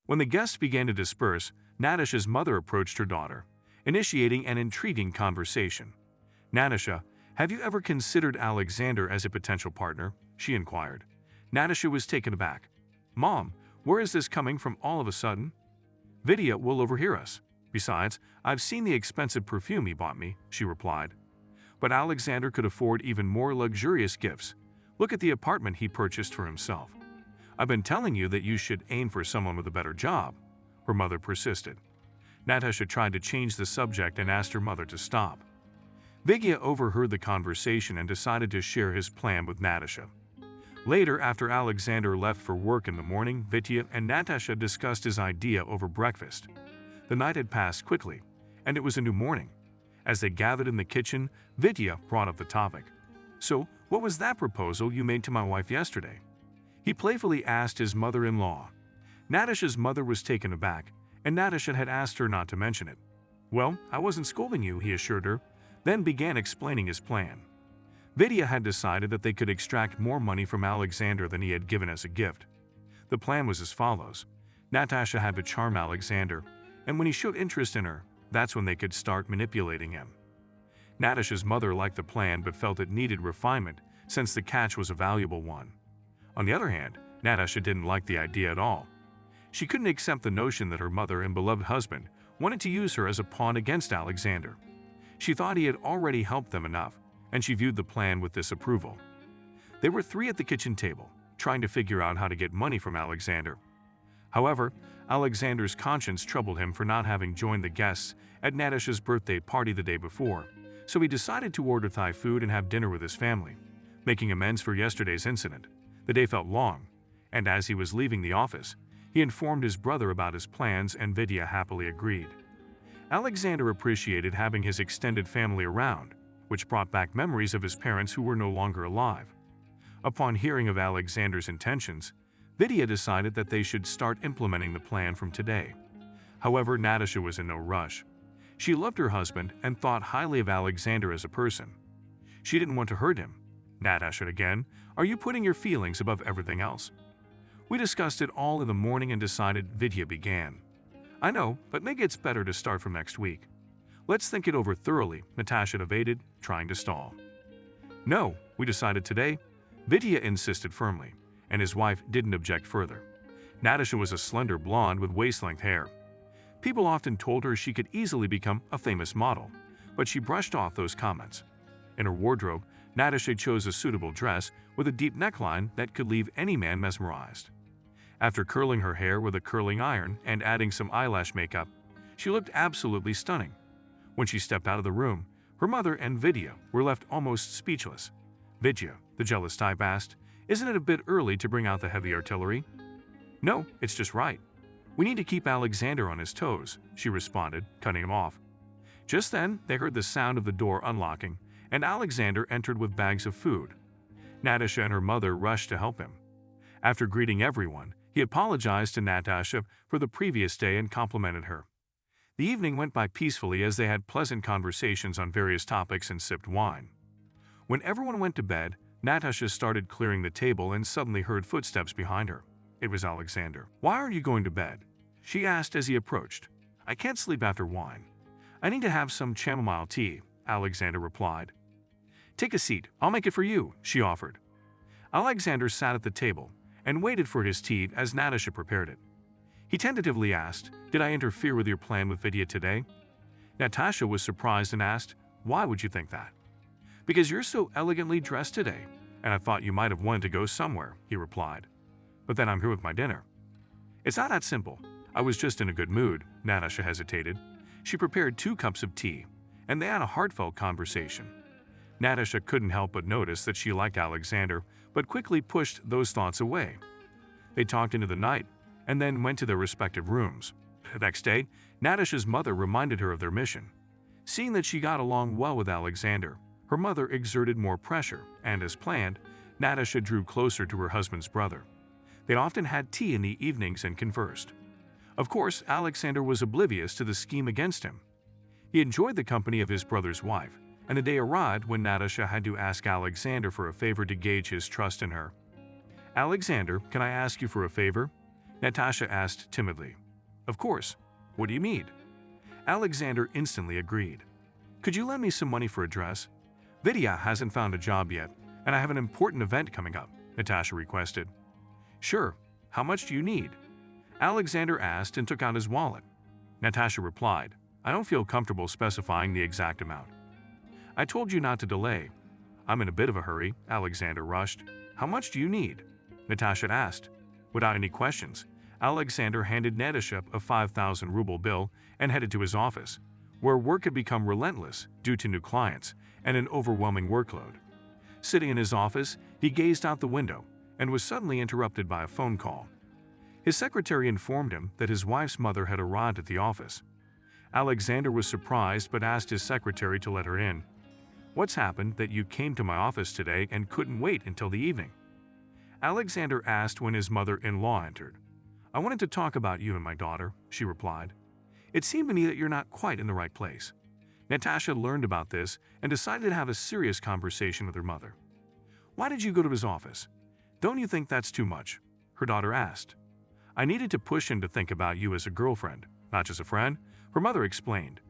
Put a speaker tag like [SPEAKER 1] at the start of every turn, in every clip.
[SPEAKER 1] When the guests began to disperse, Natasha's mother approached her daughter, initiating an intriguing conversation. "Natasha, have you ever considered Alexander as a potential partner?" she inquired. Natasha was taken aback. "Mom, where is this coming from all of a sudden?" "Vidya will overhear us. Besides, I've seen the expensive perfume he bought me," she replied. "But Alexander could afford even more luxurious gifts. Look at the apartment he purchased for himself." "I've been telling you that you should aim for someone with a better job," her mother persisted. Natasha tried to change the subject and asked her mother to stop. Vidya overheard the conversation and decided to share his plan with Natasha. Later, after Alexander left for work in the morning, Vidya and Natasha discussed his idea over breakfast. The night had passed quickly, and it was a new morning. As they gathered in the kitchen, Vidya brought up the topic. "So, what was that proposal you made to my wife yesterday?" he playfully asked his mother-in-law. Natasha's mother was taken aback, and Natasha had asked her not to mention it. "Well, I wasn't scolding you," he assured her, then began explaining his plan. Vidya had decided that they could extract more money from Alexander than he had given as a gift. The plan was as follows. Natasha had to charm Alexander, and when he showed interest in her, that's when they could start manipulating him. Natasha's mother liked the plan but felt it needed refinement since the catch was a valuable one. On the other hand, Natasha didn't like the idea at all. She couldn't accept the notion that her mother and beloved husband wanted to use her as a pawn against Alexander. She thought he had already helped them enough, and she viewed the plan with disapproval. There were three at the kitchen table, trying to figure out how to get money from Alexander. However, Alexander's conscience troubled him for not having joined the guests at Natasha's birthday party the day before, so he decided to order Thai food and have dinner with his family, making amends for yesterday's incident. The day felt long, and as he was leaving the office, he informed his brother about his plans and Vidya happily agreed. Alexander appreciated having his extended family around, which brought back memories of his parents who were no longer alive. Upon hearing of Alexander's intentions, Vidya decided that they should start implementing the plan from today. However, Natasha was in no rush. She loved her husband and thought highly of Alexander as a person. She didn't want to hurt him. Natasha again, "Are you putting your feelings above everything else?" "We discussed it all in the morning and decided," Vidya began. "I know, but maybe it's better to start from next week. Let's think it over thoroughly," Natasha evaded, trying to stall. "No, we decided today," Vidya insisted firmly, and his wife didn't object further. Natasha was a slender blonde with waist-length hair. People often told her she could easily become a famous model, but she brushed off those comments. In her wardrobe, Natasha chose a suitable dress with a deep neckline that could leave any man mesmerized. After curling her hair with a curling iron and adding some eyelash makeup, she looked absolutely stunning. When she stepped out of the room, her mother and Vidya were left almost speechless. Vidya, the jealous type, asked, "Isn't it a bit early to bring out the heavy artillery?" "No, it's just right. We need to keep Alexander on his toes," she responded, cutting him off. Just then, they heard the sound of the door unlocking, and Alexander entered with bags of food. Natasha and her mother rushed to help him. After greeting everyone, he apologized to Natasha for the previous day and complimented her. The evening went by peacefully as they had pleasant conversations on various topics and sipped wine. When everyone went to bed, Natasha started clearing the table and suddenly heard footsteps behind her. It was Alexander. "Why aren't you going to bed?" she asked as he approached. "I can't sleep after wine. I need to have some chamomile tea," Alexander replied. "Take a seat, I'll make it for you," she offered. Alexander sat at the table and waited for his tea as Natasha prepared it. He tentatively asked, "Did I interfere with your plan with Vidya today?" Natasha was surprised and asked, "Why would you think that?" "Because you're so elegantly dressed today, and I thought you might have wanted to go somewhere," he replied. "But then I'm here with my dinner." "It's not that simple. I was just in a good mood," Natasha hesitated. She prepared 2 cups of tea, and they had a heartfelt conversation. Natasha couldn't help but notice that she liked Alexander, but quickly pushed those thoughts away. They talked into the night, and then went to their respective rooms. The next day, Natasha's mother reminded her of their mission. Seeing that she got along well with Alexander, her mother exerted more pressure, and as planned, Natasha drew closer to her husband's brother. They often had tea in the evenings and conversed. Of course, Alexander was oblivious to the scheme against him. He enjoyed the company of his brother's wife, and the day arrived when Natasha had to ask Alexander for a favor to gauge his trust in her. "Alexander, can I ask you for a favor?" Natasha asked timidly. Of course. What do you need? Alexander instantly agreed. Could you lend me some money for a dress? Vidya hasn't found a job yet, and I have an important event coming up, Natasha requested. Sure. How much do you need? Alexander asked and took out his wallet. Natasha replied, I don't feel comfortable specifying the exact amount. I told you not to delay. I'm in a bit of a hurry, Alexander rushed. How much do you need? Natasha asked. Without any questions, Alexander handed Natasha a 5,000 ruble bill and headed to his office, where work had become relentless due to new clients and an overwhelming workload. Sitting in his office, he gazed out the window and was suddenly interrupted by a phone call. His secretary informed him that his wife's mother had arrived at the office. Alexander was surprised but asked his secretary to let her in. What's happened that you came to my office today and couldn't wait until the evening? Alexander asked when his mother-in-law entered. I wanted to talk about you and my daughter, she replied. It seemed to me that you're not quite in the right place. Natasha learned about this and decided to have a serious conversation with her mother. Why did you go to his office? Don't you think that's too much? Her daughter asked. I needed to push him to think about you as a girlfriend, not just a friend, her mother explained.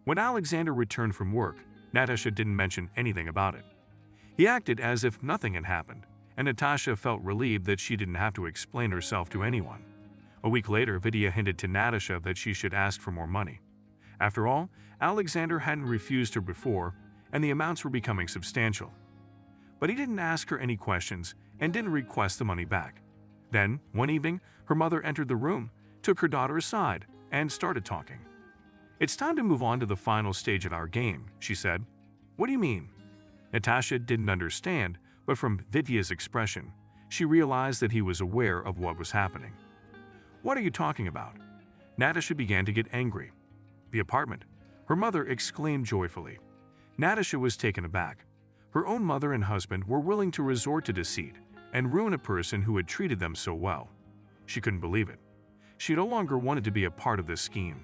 [SPEAKER 1] When Alexander returned from work, Natasha didn't mention anything about it. He acted as if nothing had happened, and Natasha felt relieved that she didn't have to explain herself to anyone. A week later, Vidya hinted to Natasha that she should ask for more money. After all, Alexander hadn't refused her before, and the amounts were becoming substantial. But he didn't ask her any questions and didn't request the money back. Then, one evening, her mother entered the room, took her daughter aside, and started talking. It's time to move on to the final stage of our game, she said. What do you mean? Natasha didn't understand, but from Vidya's expression, she realized that he was aware of what was happening. What are you talking about? Natasha began to get angry. The apartment, her mother exclaimed joyfully. Natasha was taken aback. Her own mother and husband were willing to resort to deceit and ruin a person who had treated them so well. She couldn't believe it. She no longer wanted to be a part of this scheme.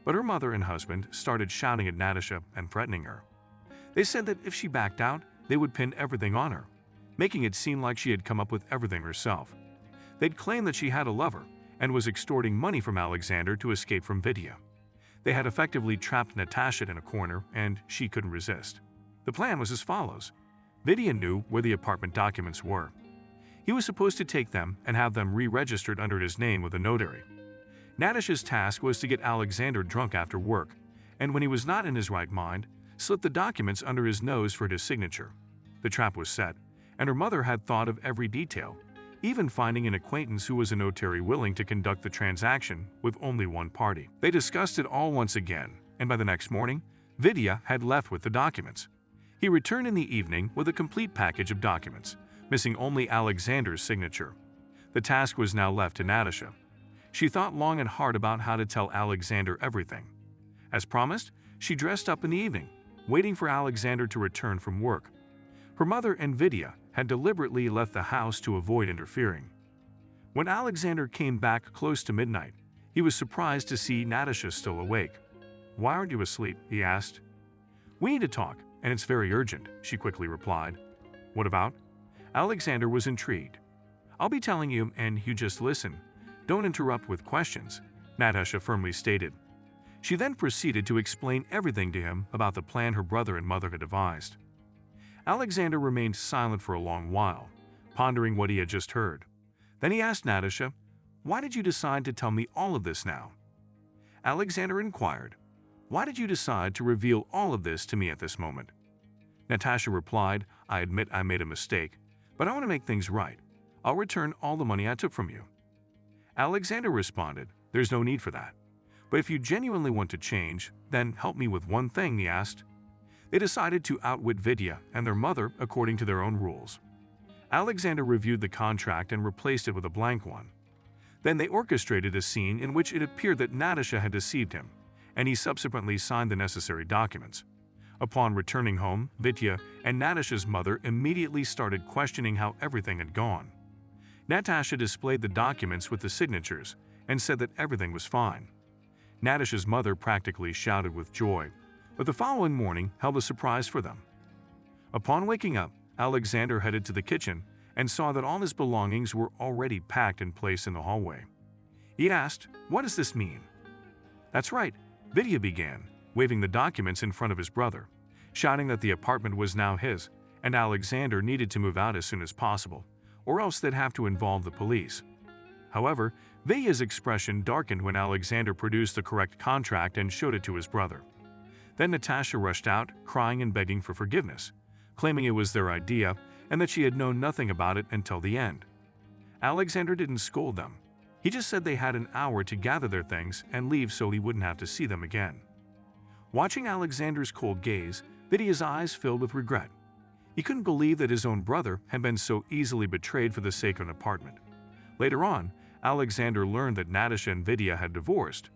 [SPEAKER 1] But her mother and husband started shouting at Natasha and threatening her. They said that if she backed out, they would pin everything on her, making it seem like she had come up with everything herself. They'd claimed that she had a lover and was extorting money from Alexander to escape from Vidya. They had effectively trapped Natasha in a corner, and she couldn't resist. The plan was as follows. Vidya knew where the apartment documents were. He was supposed to take them and have them re-registered under his name with a notary. Natasha's task was to get Alexander drunk after work, and when he was not in his right mind, slip the documents under his nose for his signature. The trap was set, and her mother had thought of every detail, even finding an acquaintance who was a notary willing to conduct the transaction with only one party. They discussed it all once again, and by the next morning, Vidya had left with the documents. He returned in the evening with a complete package of documents, missing only Alexander's signature. The task was now left to Natasha. She thought long and hard about how to tell Alexander everything. As promised, she dressed up in the evening, waiting for Alexander to return from work. Her mother and Vidya had deliberately left the house to avoid interfering. When Alexander came back close to midnight, he was surprised to see Natasha still awake. Why aren't you asleep? He asked. We need to talk, and it's very urgent, she quickly replied. What about? Alexander was intrigued. I'll be telling you, and you just listen. Don't interrupt with questions, Natasha firmly stated. She then proceeded to explain everything to him about the plan her brother and mother had devised. Alexander remained silent for a long while, pondering what he had just heard. Then he asked Natasha, Why did you decide to tell me all of this now? Alexander inquired, Why did you decide to reveal all of this to me at this moment? Natasha replied, I admit I made a mistake, but I want to make things right. I'll return all the money I took from you. Alexander responded, There's no need for that. But if you genuinely want to change, then help me with one thing, he asked. They decided to outwit Vidya and their mother according to their own rules. Alexander reviewed the contract and replaced it with a blank one. Then they orchestrated a scene in which it appeared that Natasha had deceived him, and he subsequently signed the necessary documents. Upon returning home, Vidya and Natasha's mother immediately started questioning how everything had gone. Natasha displayed the documents with the signatures and said that everything was fine. Natasha's mother practically shouted with joy, but the following morning held a surprise for them. Upon waking up, Alexander headed to the kitchen and saw that all his belongings were already packed in place in the hallway. He asked, "What does this mean?" "That's right," Vidya began, waving the documents in front of his brother, shouting that the apartment was now his, and Alexander needed to move out as soon as possible, or else they'd have to involve the police. However, Vidya's expression darkened when Alexander produced the correct contract and showed it to his brother. Then Natasha rushed out, crying and begging for forgiveness, claiming it was their idea and that she had known nothing about it until the end. Alexander didn't scold them. He just said they had an hour to gather their things and leave so he wouldn't have to see them again. Watching Alexander's cold gaze, Vidya's eyes filled with regret. He couldn't believe that his own brother had been so easily betrayed for the sake of an apartment. Later on, Alexander learned that Natasha and Vidya had divorced,